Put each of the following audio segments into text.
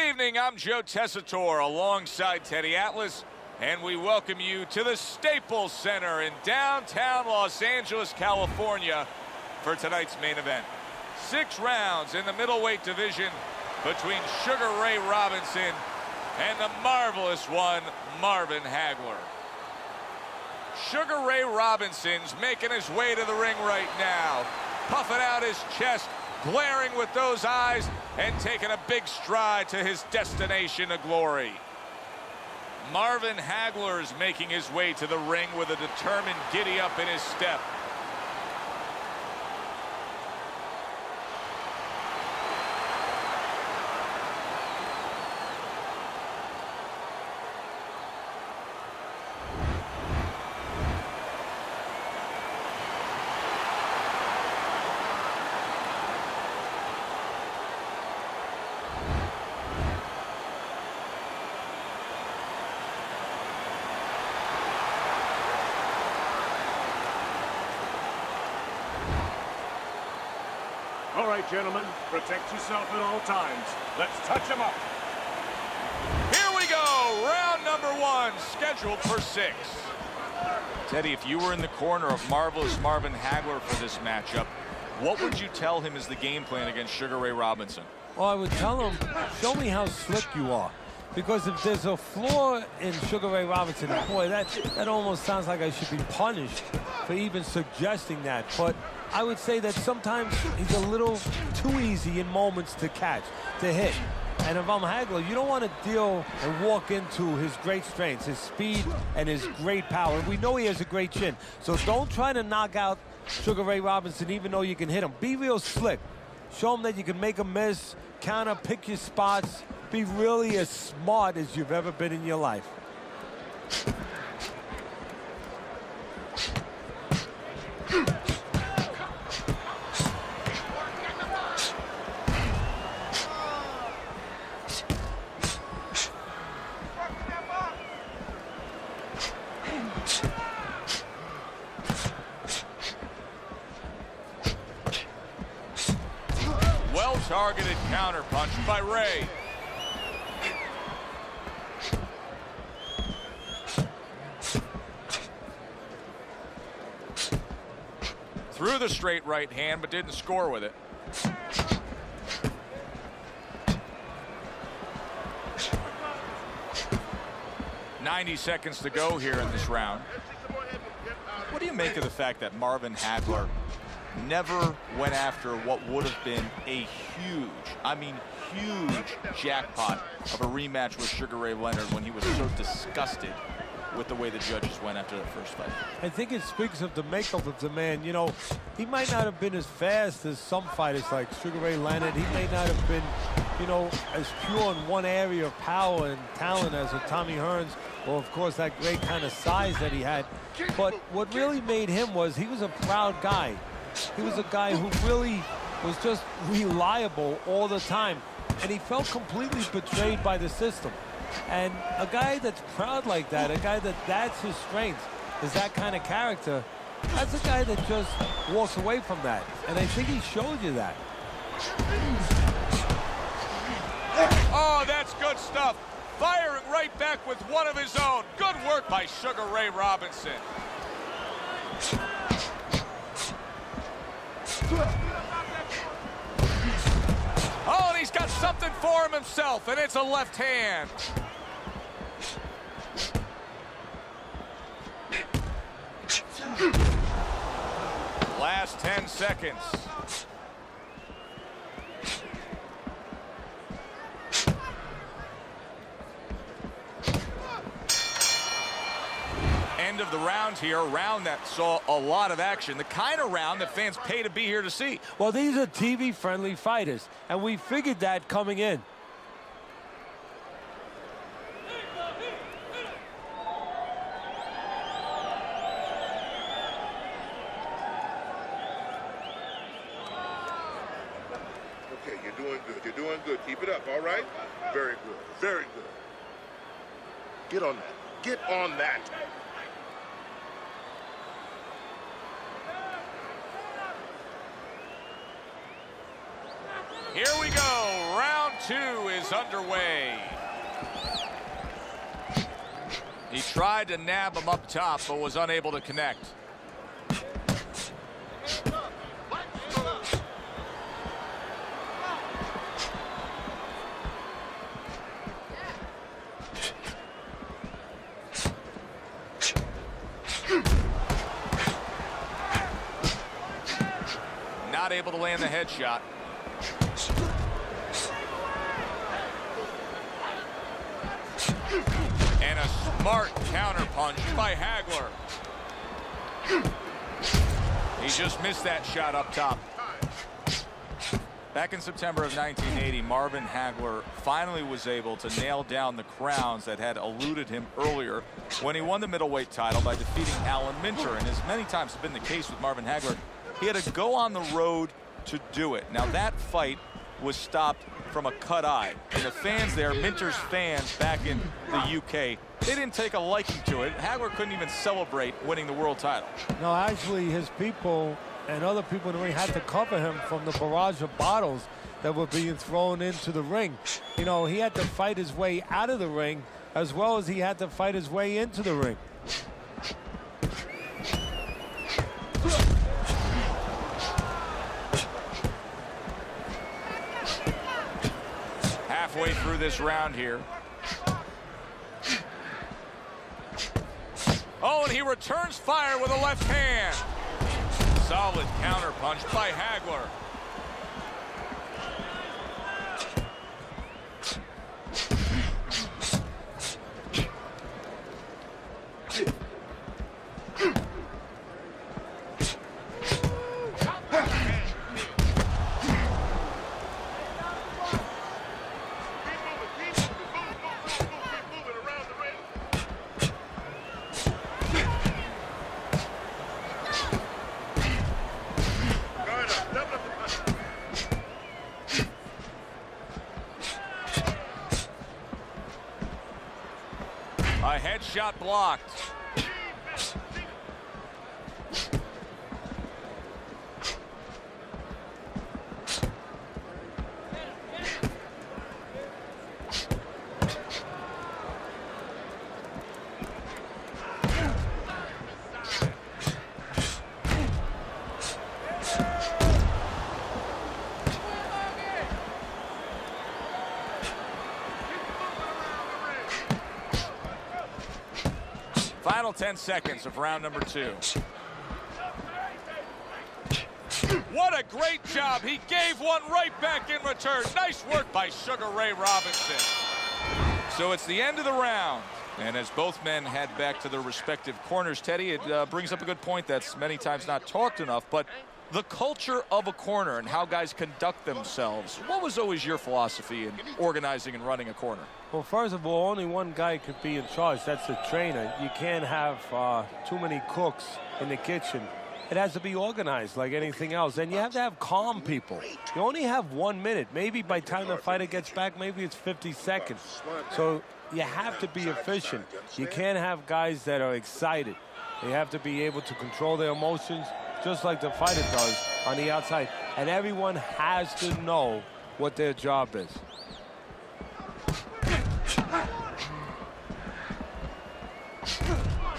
evening, I'm Joe Tessitore alongside Teddy Atlas, and we welcome you to the Staples Center in downtown Los Angeles, California for tonight's main event. 6 rounds in the middleweight division between Sugar Ray Robinson and the marvelous one, Marvin Hagler. Sugar Ray Robinson's making his way to the ring right now, puffing out his chest, glaring with those eyes, and taking a big stride to his destination of glory. Marvin Hagler is making his way to the ring with a determined giddy-up in his step. All right, gentlemen, protect yourself at all times. Let's touch him up. Here we go, round number 1, scheduled for 6. Teddy, if you were in the corner of marvelous Marvin Hagler for this matchup, what would you tell him is the game plan against Sugar Ray Robinson? Well, I would tell him, show me how slick you are. Because if there's a flaw in Sugar Ray Robinson, boy, that almost sounds like I should be punished for even suggesting that. But I would say that sometimes he's a little too easy in moments to catch, to hit. And if I'm Hagler, you don't want to deal and walk into his great strengths, his speed and his great power. And we know he has a great chin. So don't try to knock out Sugar Ray Robinson even though you can hit him. Be real slick. Show him that you can make a miss, counter, pick your spots. Be really as smart as you've ever been in your life. Well-targeted counterpunch by Ray. Threw the straight right hand, but didn't score with it. "90 seconds to go here in this round." What do you make of the fact that Marvin Hagler never went after what would have been a huge, I mean huge jackpot of a rematch with Sugar Ray Leonard when he was so disgusted with the way the judges went after the first fight? I think it speaks of the makeup of the man. You know, he might not have been as fast as some fighters like Sugar Ray Leonard. He may not have been, you know, as pure in one area of power and talent as a Tommy Hearns, or of course that great kind of size that he had. But what really made him was he was a proud guy. He was a guy who really was just reliable all the time. And he felt completely betrayed by the system. And a guy that's proud like that, a guy that's his strength, is that kind of character, that's a guy that just walks away from that. And I think he showed you that. Oh, that's good stuff. Firing right back with one of his own. Good work by Sugar Ray Robinson. Oh, and he's got something for him himself, and it's a left hand. Last 10 seconds. End of the round here, a round that saw a lot of action, the kind of round that fans pay to be here to see. Well, these are TV-friendly fighters, and we figured that coming in. Okay, you're doing good. You're doing good. Keep it up, all right? Very good. Very good. Get on that. Get on that. Here we go. Round 2 is is underway. He tried to nab him up top, but was unable to connect. Not able to land the headshot. And a smart counterpunch by Hagler. He just missed that shot up top. Back in September of 1980, Marvin Hagler finally was able to nail down the crowns that had eluded him earlier when he won the middleweight title by defeating Alan Minter. And as many times has been the case with Marvin Hagler, he had to go on the road to do it. Now that fight was stopped from a cut eye. And the fans there, Minter's fans back in the UK, they didn't take a liking to it. Hagler couldn't even celebrate winning the world title. No, actually, his people and other people in the ring had to cover him from the barrage of bottles that were being thrown into the ring. You know, he had to fight his way out of the ring as well as he had to fight his way into the ring. Halfway through this round here. Oh, and he returns fire with a left hand. Solid counterpunch by Hagler. A headshot blocked. Final 10 seconds of round number 2. What a great job. He gave one right back in return. Nice work by Sugar Ray Robinson. So it's the end of the round. And as both men head back to their respective corners, Teddy, it brings up a good point that's many times not talked enough, but the culture of a corner and how guys conduct themselves. What was always your philosophy in organizing and running a corner? Well, first of all, only one guy could be in charge. That's the trainer. You can't have too many cooks in the kitchen. It has to be organized like anything else. And you have to have calm people. You only have 1 minute. Maybe by the time the fighter gets back, maybe it's 50 seconds. So you have to be efficient. You can't have guys that are excited. They have to be able to control their emotions just like the fighter does on the outside. And everyone has to know what their job is.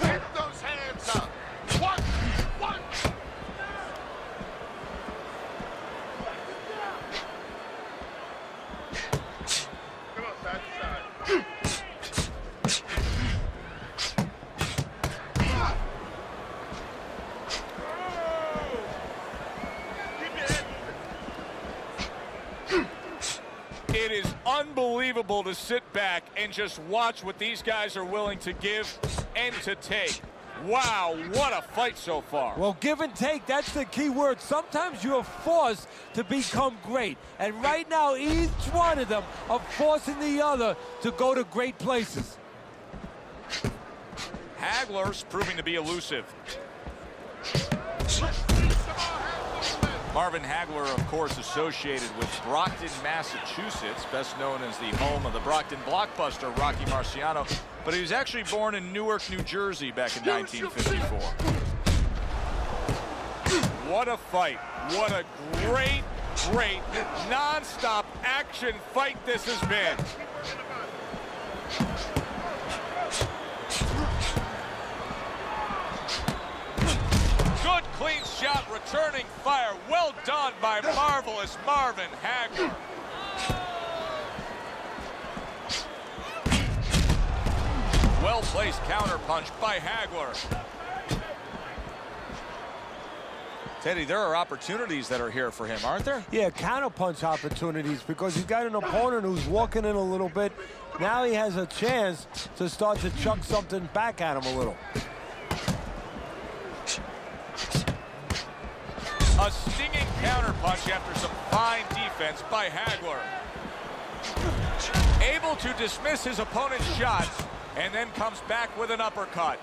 Get those hands up. One. Come on, side to side. It is unbelievable to sit back and just watch what these guys are willing to give and to take. Wow, what a fight so far. Well, give and take, that's the key word. Sometimes you're forced to become great. And right now, each one of them are forcing the other to go to great places. Hagler's proving to be elusive. Marvin Hagler, of course, associated with Brockton, Massachusetts, best known as the home of the Brockton blockbuster Rocky Marciano. But he was actually born in Newark, New Jersey back in 1954. What a fight. What a great great non-stop action fight this has been. Good clean shot, returning fire. Well done by marvelous Marvin Hagler. Well-placed counterpunch by Hagler. Teddy, there are opportunities that are here for him, aren't there? Yeah, counterpunch opportunities, because he's got an opponent who's walking in a little bit. Now he has a chance to start to chuck something back at him a little. A stinging counterpunch after some fine defense by Hagler. Able to dismiss his opponent's shots and then comes back with an uppercut.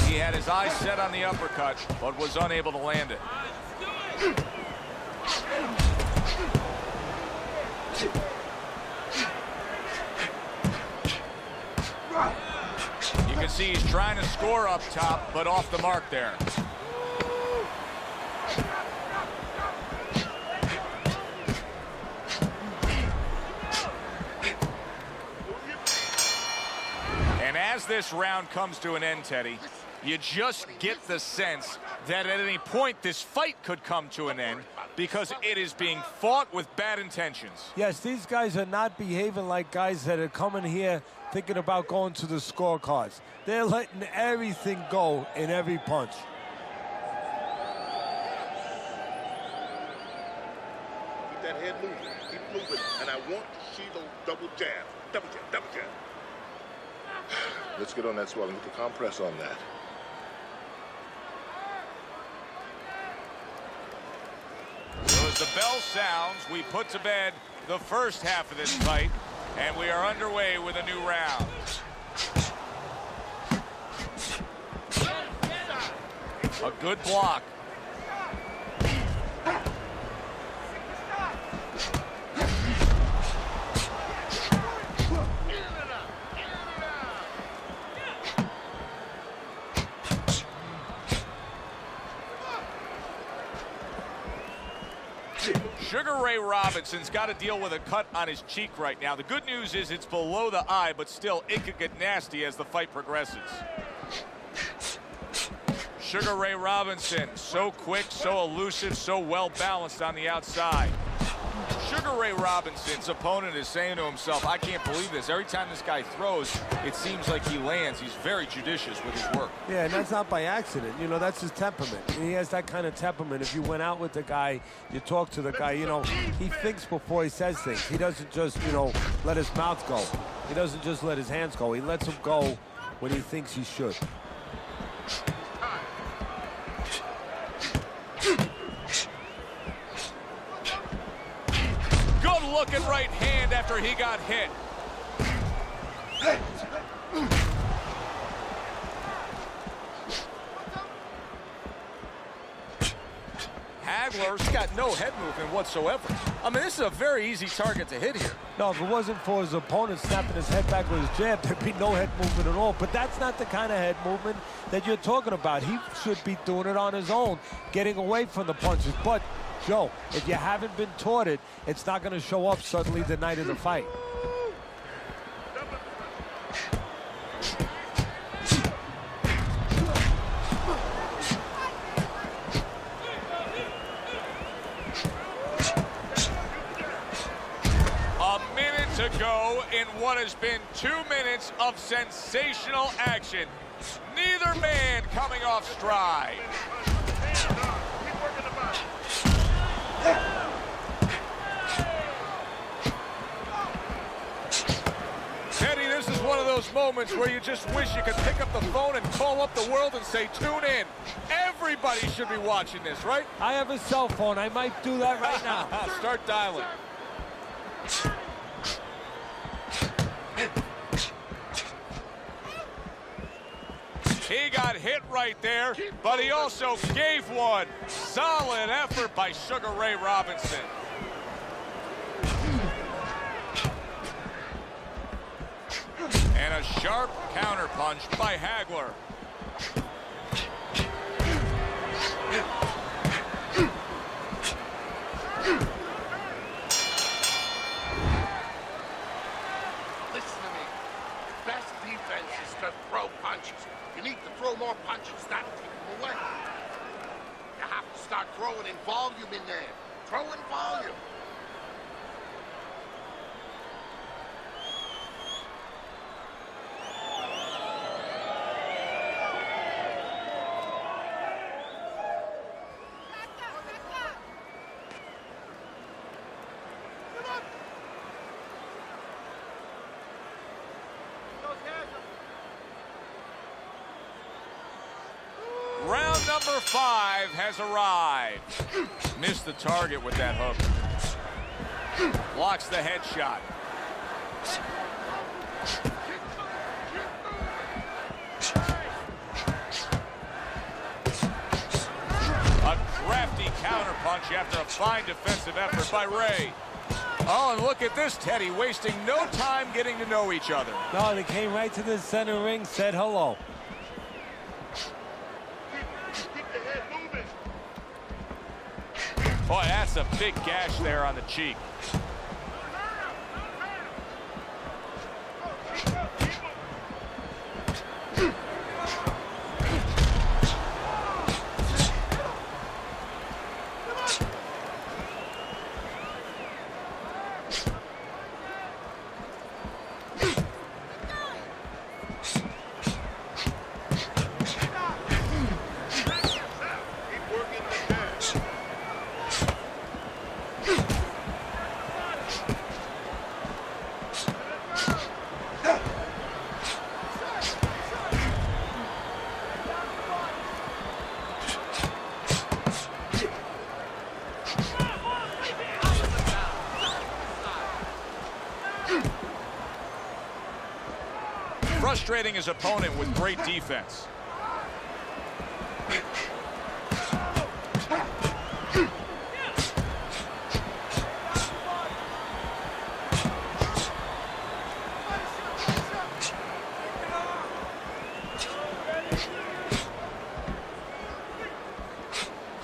He had his eyes set on the uppercut, but was unable to land it. You can see he's trying to score up top, but off the mark there. And as this round comes to an end, Teddy, you just get the sense that at any point this fight could come to an end because it is being fought with bad intentions. Yes, these guys are not behaving like guys that are coming here thinking about going to the scorecards. They're letting everything go in every punch. Keep that head moving. Keep moving. And I want to see those double jabs. Double jab, double jab. Let's get on that swelling. Get the compress on that. So as the bell sounds, we put to bed the first half of this fight, and we are underway with a new round. A good block. Sugar Ray Robinson's got to deal with a cut on his cheek right now. The good news is it's below the eye, but still it could get nasty as the fight progresses. Sugar Ray Robinson, so quick, so elusive, so well balanced on the outside. Sugar Ray Robinson's opponent is saying to himself, I can't believe this. Every time this guy throws, it seems like he lands. He's very judicious with his work. Yeah, and that's not by accident. You know, that's his temperament. And he has that kind of temperament. If you went out with the guy, you talk to the guy, you know, he thinks before he says things. He doesn't just, you know, let his mouth go. He doesn't just let his hands go. He lets them go when he thinks he should. Looking right hand after he got hit. Hagler's got no head movement whatsoever. I mean, this is a very easy target to hit here. No, if it wasn't for his opponent snapping his head back with his jab, there'd be no head movement at all. But that's not the kind of head movement that you're talking about. He should be doing it on his own, getting away from the punches. But Joe, if you haven't been taught it, it's not going to show up suddenly the night of the fight. A minute to go in what has been 2 minutes of sensational action. Neither man coming off stride. Teddy, this is one of those moments where you just wish you could pick up the phone and call up the world and say, tune in. Everybody should be watching this, right? I have a cell phone. I might do that right now. Start dialing. right there, but he also gave one. Solid effort by Sugar Ray Robinson. And a sharp counterpunch by Hagler. Listen to me. Best defense is to throw punches. You need to throw more punches, not take them away. You have to start throwing in volume in there. Throw in volume. Round number 5 has arrived. Missed the target with that hook. Blocks the headshot. A crafty counterpunch after a fine defensive effort by Ray. Oh, and look at this, Teddy, wasting no time getting to know each other. No, they came right to the center ring, said hello. Boy, that's a big gash there on the cheek. Frustrating his opponent with great defense.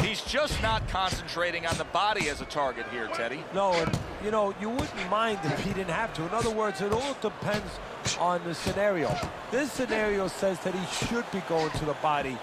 He's just not concentrating on the body as a target here, Teddy. No, and, you know, you wouldn't mind if he didn't have to. In other words, it all depends on the scenario. This scenario says that he should be going to the body,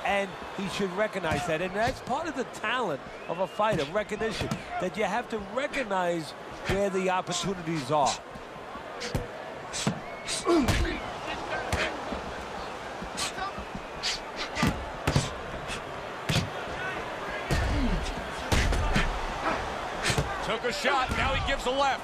and he should recognize that. And that's part of the talent of a fighter, recognition, that you have to recognize where the opportunities are. Took a shot, now he gives a left.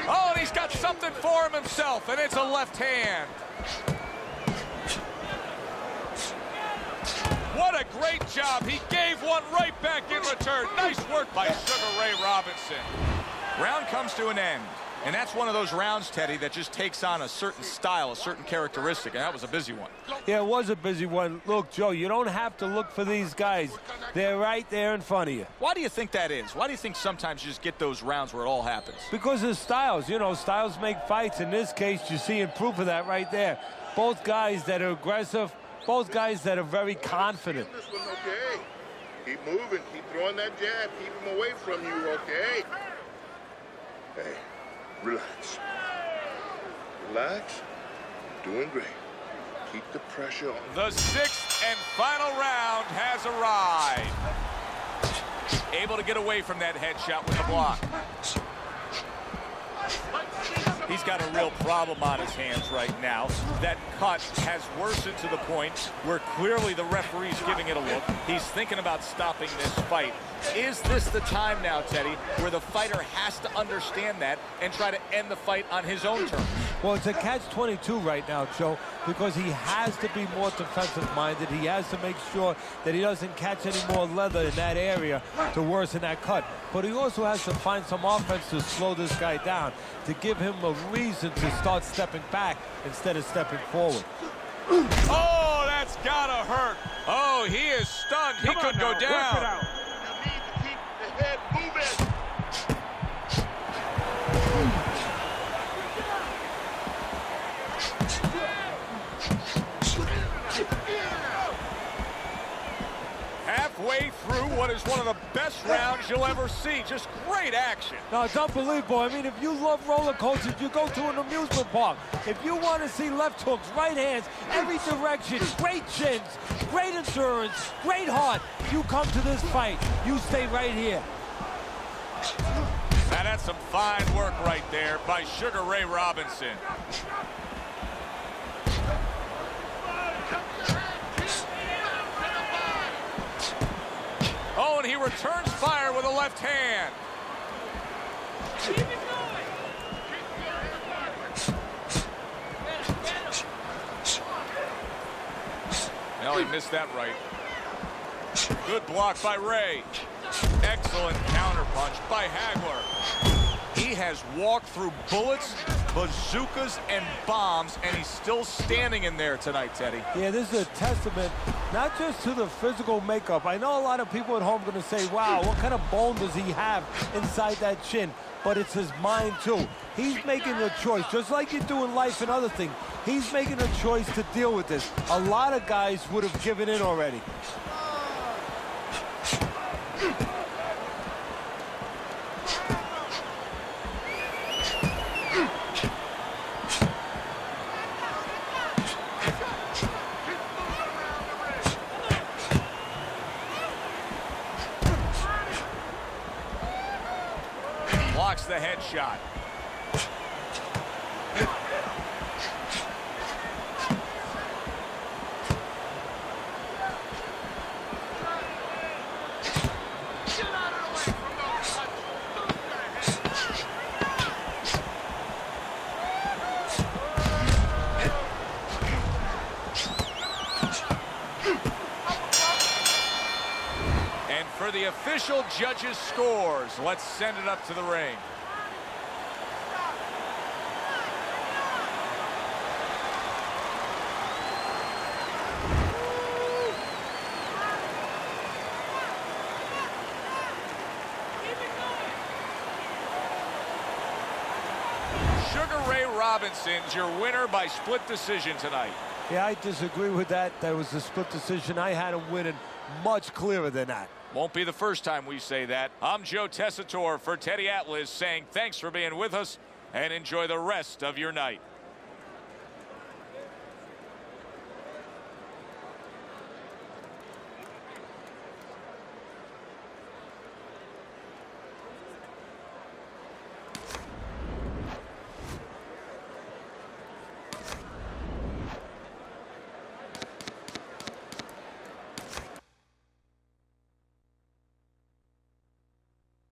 Oh, and he's got something for him himself, and it's a left hand. What a great job. He gave one right back in return. Nice work by Sugar Ray Robinson. Round comes to an end. And that's one of those rounds, Teddy, that just takes on a certain style, a certain characteristic. And that was a busy one. Yeah, it was a busy one. Look, Joe, you don't have to look for these guys. They're right there in front of you. Why do you think that is? Why do you think sometimes you just get those rounds where it all happens? Because of styles. You know, styles make fights. In this case, you're seeing proof of that right there. Both guys that are aggressive, both guys that are very confident. This one, okay. Keep moving. Keep throwing that jab. Keep him away from you, okay? Hey, relax. Relax. You're doing great. Keep the pressure on. The 6th and final round has arrived. Able to get away from that headshot with the block. he's got a real problem on his hands right now. That cut has worsened to the point where clearly the referee's giving it a look. He's thinking about stopping this fight. Is this the time now, Teddy, where the fighter has to understand that and try to end the fight on his own terms? Well, it's a catch-22 right now, Joe, because he has to be more defensive-minded. He has to make sure that he doesn't catch any more leather in that area to worsen that cut. But he also has to find some offense to slow this guy down, to give him a reason to start stepping back instead of stepping forward. Oh, that's gotta hurt. Oh, he is stunned. He could go down. You need to keep the head moving. Halfway through what is one of the best rounds you'll ever see. Just great action. No, it's unbelievable. I mean, if you love roller coasters, you go to an amusement park. If you want to see left hooks, right hands, every direction, great chins, great endurance, great heart, you come to this fight. You stay right here. Now that's some fine work right there by Sugar Ray Robinson. Oh, and he returns fire with a left hand. Well, he missed that right. Good block by Ray. Excellent counterpunch by Hagler. He has walked through bullets, bazookas, and bombs, and he's still standing in there tonight, Teddy. Yeah, this is a testament not just to the physical makeup. I know a lot of people at home are going to say, wow, what kind of bone does he have inside that chin? But it's his mind, too. He's making a choice, just like you do in life and other things. He's making a choice to deal with this. A lot of guys would have given in already. Blocks the headshot. And for the official judges' scores, let's send it up to the ring. Sugar Ray Robinson's your winner by split decision tonight. Yeah, I disagree with that. That was a split decision. I had him winning much clearer than that. Won't be the first time we say that. I'm Joe Tessitore for Teddy Atlas saying thanks for being with us and enjoy the rest of your night.